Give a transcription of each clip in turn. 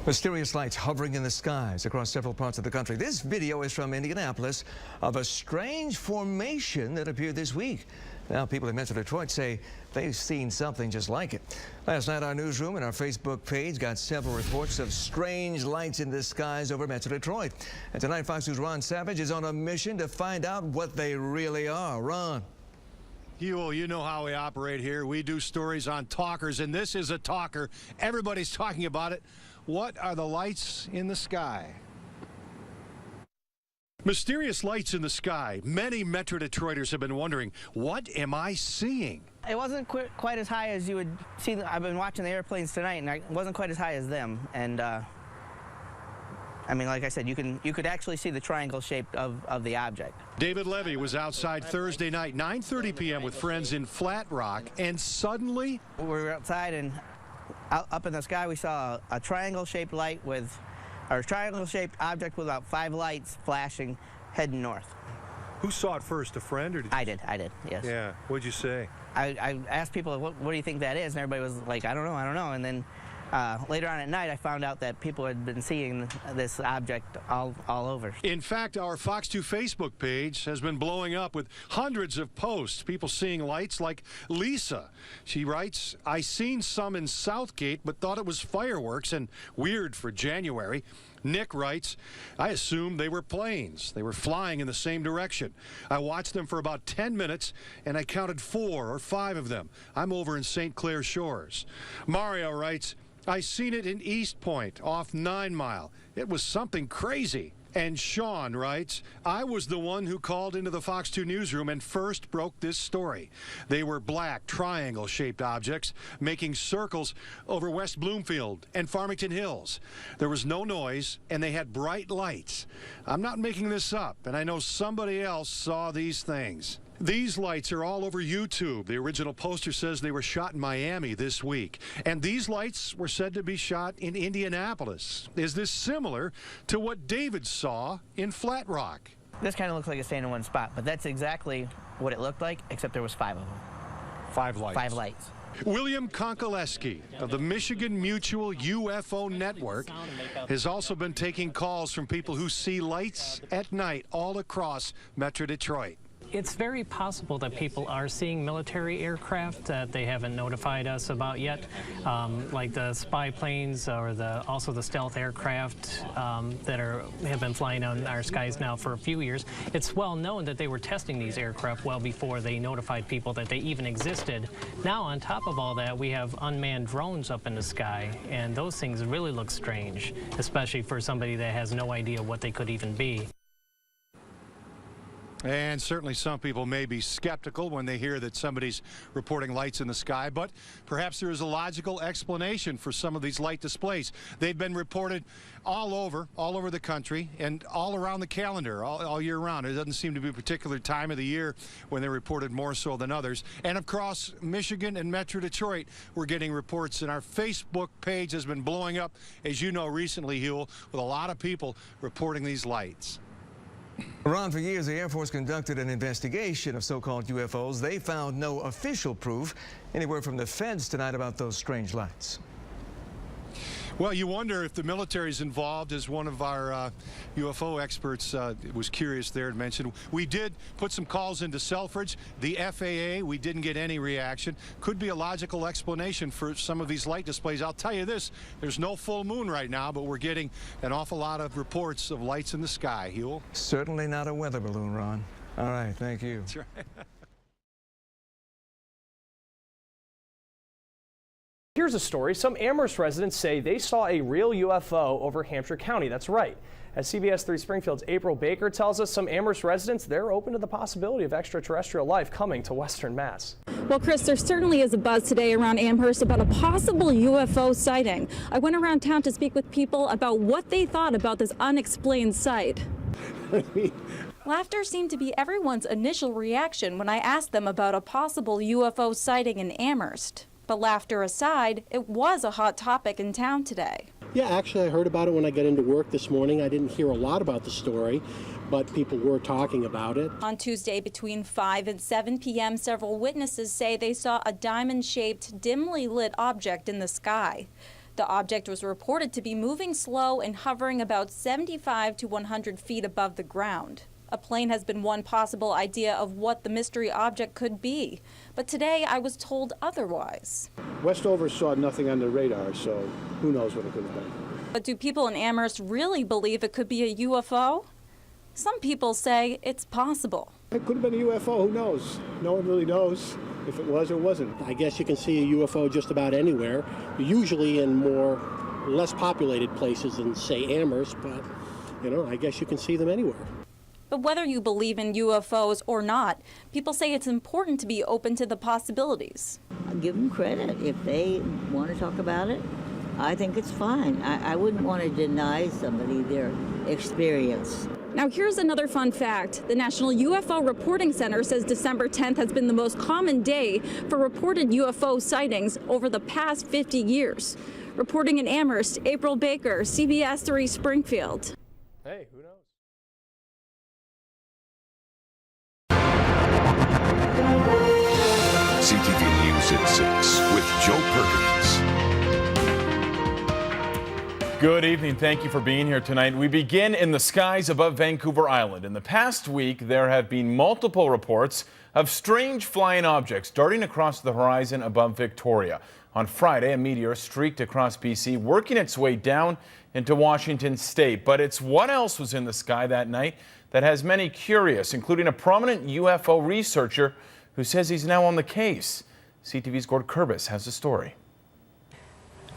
Mysterious lights hovering in the skies across several parts of the country. This video is from Indianapolis of a strange formation that appeared this week. Now, people in Metro Detroit say they've seen something just like it. Last night, our newsroom and our Facebook page got several reports of strange lights in the skies over Metro Detroit. And tonight, Fox News' Ron Savage is on a mission to find out what they really are. Ron. You know how we operate here. We do stories on talkers, and this is a talker. Everybody's talking about it. What are the lights in the sky? Mysterious lights in the sky. Many Metro Detroiters have been wondering, what am I seeing? It wasn't quite as high as you would see. I've been watching the airplanes tonight, and it wasn't quite as high as them. And I mean, like I said, you could actually see the triangle shape of the object. David Levy was outside Thursday night, 9:30 p.m. with friends in Flat Rock, and suddenly we were outside, and up in the sky we saw a triangle-shaped light with, or a triangle-shaped object with about 5 lights flashing, heading north. Who saw it first, a friend, or did you? I did, yes. Yeah, what'd you say? I asked people, what do you think that is? And everybody was like, I don't know. And then later on at night, I found out that people had been seeing this object all over. In fact, our Fox 2 Facebook page has been blowing up with hundreds of posts. People seeing lights, like Lisa. She writes, I seen some in Southgate, but thought it was fireworks and weird for January. Nick writes, I assumed they were planes. They were flying in the same direction. I watched them for about 10 minutes, and I counted 4 or 5 of them. I'm over in St. Clair Shores. Mario writes, I seen it in East Point, off 9 Mile. It was something crazy. And Sean writes, I was the one who called into the Fox 2 newsroom and first broke this story. They were black, triangle-shaped objects making circles over West Bloomfield and Farmington Hills. There was no noise, and they had bright lights. I'm not making this up, and I know somebody else saw these things. These lights are all over YouTube. The original poster says they were shot in Miami this week. And these lights were said to be shot in Indianapolis. Is this similar to what David saw in Flat Rock? This kind of looks like it's staying in one spot, but that's exactly what it looked like, except there was 5 of them. 5 lights. 5 lights. William Konkoleski of the Michigan Mutual UFO Network has also been taking calls from people who see lights at night all across Metro Detroit. It's very possible that people are seeing military aircraft that they haven't notified us about yet, like the spy planes or also the stealth aircraft that have been flying on our skies now for a few years. It's well known that they were testing these aircraft well before they notified people that they even existed. Now, on top of all that, we have unmanned drones up in the sky, and those things really look strange, especially for somebody that has no idea what they could even be. And certainly some people may be skeptical when they hear that somebody's reporting lights in the sky, but perhaps there is a logical explanation for some of these light displays. They've been reported all over the country and all around the calendar, all year round. It doesn't seem to be a particular time of the year when they're reported more so than others. And across Michigan and Metro Detroit, we're getting reports, and our Facebook page has been blowing up, as you know, recently, Huel, with a lot of people reporting these lights. Ron, for years, the Air Force conducted an investigation of so-called UFOs. They found no official proof. Any word from the feds tonight about those strange lights? Well, you wonder if the military's involved, as one of our UFO experts was curious there to mention. We did put some calls into Selfridge, the FAA. We didn't get any reaction. Could be a logical explanation for some of these light displays. I'll tell you this, there's no full moon right now, but we're getting an awful lot of reports of lights in the sky. Huel? Certainly not a weather balloon, Ron. All right, thank you. That's right. Here's a story. Some Amherst residents say they saw a real UFO over Hampshire County. That's right. As CBS 3 Springfield's April Baker tells us, some Amherst residents, they're open to the possibility of extraterrestrial life coming to Western Mass. Well, Chris, there certainly is a buzz today around Amherst about a possible UFO sighting. I went around town to speak with people about what they thought about this unexplained sight. Laughter seemed to be everyone's initial reaction when I asked them about a possible UFO sighting in Amherst. But laughter aside, it was a hot topic in town today. Yeah, actually I heard about it when I got into work this morning. I didn't hear a lot about the story, but people were talking about it. On Tuesday between 5 and 7 p.m., several witnesses say they saw a diamond-shaped, dimly lit object in the sky. The object was reported to be moving slow and hovering about 75 to 100 feet above the ground. A plane has been one possible idea of what the mystery object could be, but today I was told otherwise. Westover saw nothing on the radar, so who knows what it could have been. But do people in Amherst really believe it could be a UFO? Some people say it's possible. It could have been a UFO, who knows? No one really knows if it was or wasn't. I guess you can see a UFO just about anywhere, usually in less populated places than, say, Amherst, but, I guess you can see them anywhere. But whether you believe in UFOs or not, people say it's important to be open to the possibilities. I'll give them credit. If they want to talk about it, I think it's fine. I wouldn't want to deny somebody their experience. Now here's another fun fact. The National UFO Reporting Center says December 10th has been the most common day for reported UFO sightings over the past 50 years. Reporting in Amherst, April Baker, CBS 3 Springfield. Hey, who knows? CTV News at 6 with Joe Perkins. Good evening. Thank you for being here tonight. We begin in the skies above Vancouver Island. In the past week, there have been multiple reports of strange flying objects darting across the horizon above Victoria. On Friday, a meteor streaked across BC, working its way down into Washington state. But it's what else was in the sky that night that has many curious, including a prominent UFO researcher who says he's now on the case. CTV's Gord Kurbis has the story.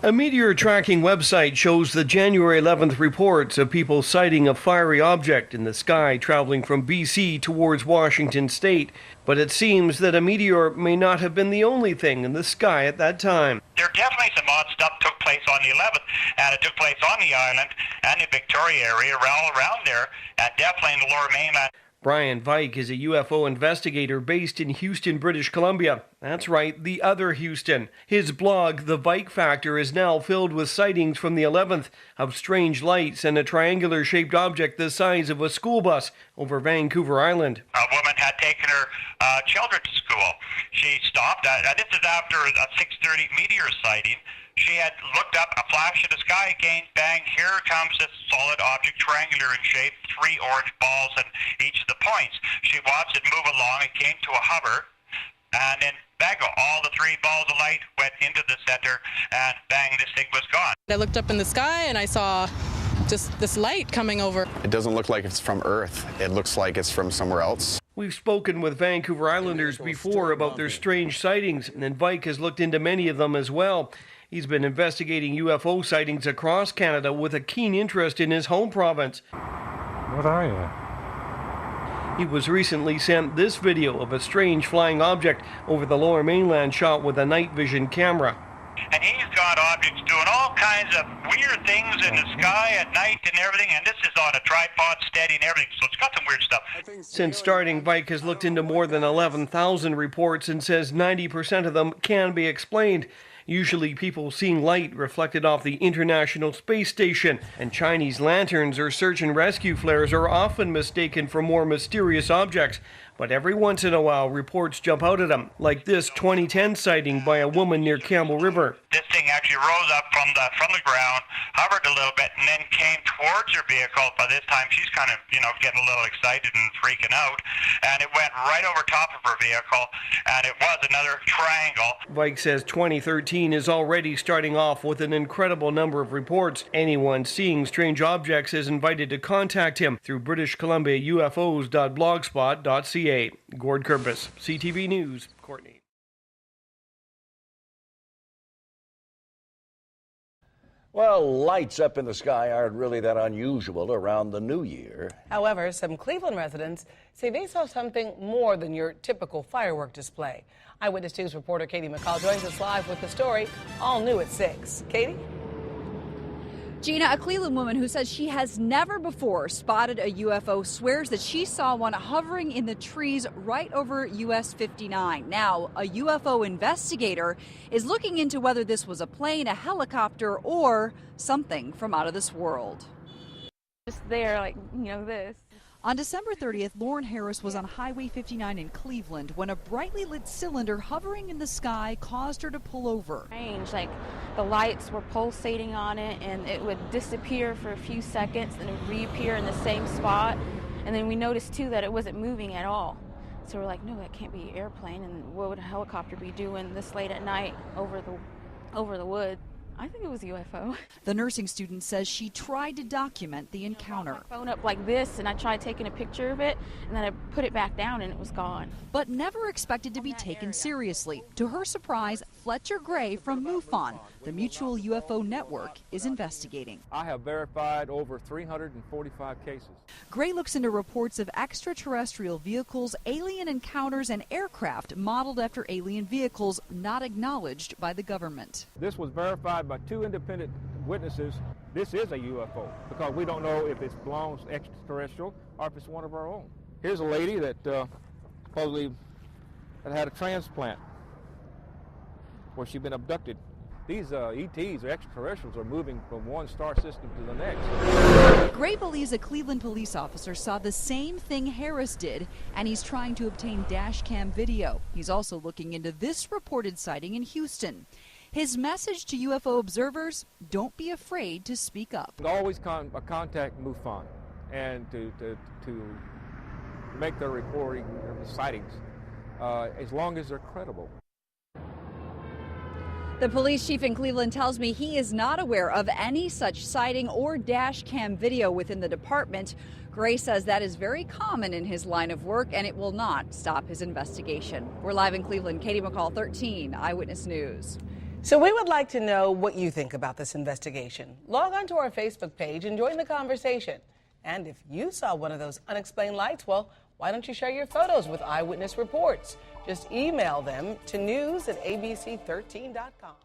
A meteor tracking website shows the January 11th reports of people sighting a fiery object in the sky traveling from BC towards Washington state. But it seems that a meteor may not have been the only thing in the sky at that time. There definitely some odd stuff took place on the 11th, and it took place on the island and the Victoria area, all around there, and definitely in the lower mainland. Brian Vike is a UFO investigator based in Houston, British Columbia. That's right, the other Houston. His blog, The Vike Factor, is now filled with sightings from the 11th of strange lights and a triangular-shaped object the size of a school bus over Vancouver Island. A woman had taken her children to school. She stopped. This is after a 6:30 meteor sighting. She had looked up, a flash in the sky again, bang, here comes this solid object, triangular in shape, 3 orange balls in each of the points. She watched it move along, it came to a hover, and then bang, all the 3 balls of light went into the center, and bang, this thing was gone. I looked up in the sky and I saw just this light coming over. It doesn't look like it's from Earth. It looks like it's from somewhere else. We've spoken with Vancouver Islanders before about their strange sightings, and Vike has looked into many of them as well. He's been investigating UFO sightings across Canada with a keen interest in his home province. What are you? He was recently sent this video of a strange flying object over the lower mainland shot with a night vision camera. And he's got objects doing all kinds of weird things in the sky at night and everything, and this is on a tripod steady and everything, so it's got some weird stuff. Since starting, Vike has looked into more than 11,000 reports and says 90% of them can be explained. Usually people seeing light reflected off the International Space Station, and Chinese lanterns or search and rescue flares are often mistaken for more mysterious objects. But every once in a while, reports jump out at them, like this 2010 sighting by a woman near Campbell River. This thing actually rose up from the ground, hovered a little bit, and then came towards her vehicle. By this time, she's kind of, getting a little excited and freaking out. And it went right over top of her vehicle, and it was another triangle. Vike says 2013 is already starting off with an incredible number of reports. Anyone seeing strange objects is invited to contact him through British Columbia UFOs.blogspot.ca. Gord Kurbis, CTV News, Courtney. Well, lights up in the sky aren't really that unusual around the new year. However, some Cleveland residents say they saw something more than your typical firework display. Eyewitness News reporter Katie McCall joins us live with the story, all new at 6. Katie? Gina, a Cleveland woman who says she has never before spotted a UFO swears that she saw one hovering in the trees right over US 59. Now, a UFO investigator is looking into whether this was a plane, a helicopter, or something from out of this world. Just there, like, this. On December 30th, Lauren Harris was on Highway 59 in Cleveland when a brightly lit cylinder hovering in the sky caused her to pull over. Strange, like the lights were pulsating on it and it would disappear for a few seconds and it would reappear in the same spot. And then we noticed too that it wasn't moving at all. So we're like, no, that can't be an airplane, and what would a helicopter be doing this late at night over the woods? I think it was a UFO. The nursing student says she tried to document the encounter. I had my phone up like this, and I tried taking a picture of it, and then I put it back down, and it was gone. But never expected to be taken seriously. To her surprise, Fletcher Gray from MUFON, the Mutual UFO Network, is investigating. I have verified over 345 cases. Gray looks into reports of extraterrestrial vehicles, alien encounters, and aircraft modeled after alien vehicles not acknowledged by the government. This was verified by 2 independent witnesses. This is a UFO because we don't know if it belongs extraterrestrial or if it's one of our own. Here's a lady that supposedly had a transplant where she'd been abducted. These ETs or extraterrestrials are moving from one star system to the next. Gray believes a Cleveland police officer saw the same thing Harris did, and he's trying to obtain dash cam video. He's also looking into this reported sighting in Houston. His message to UFO observers: don't be afraid to speak up. Always contact MUFON and to make their reporting sightings as long as they're credible. The police chief in Cleveland tells me he is not aware of any such sighting or dash cam video within the department. Gray says that is very common in his line of work, and it will not stop his investigation. We're live in Cleveland. Katie McCall, 13 Eyewitness News. So we would like to know what you think about this investigation. Log on to our Facebook page and join the conversation. And if you saw one of those unexplained lights, well, why don't you share your photos with Eyewitness Reports? Just email them to news@abc13.com.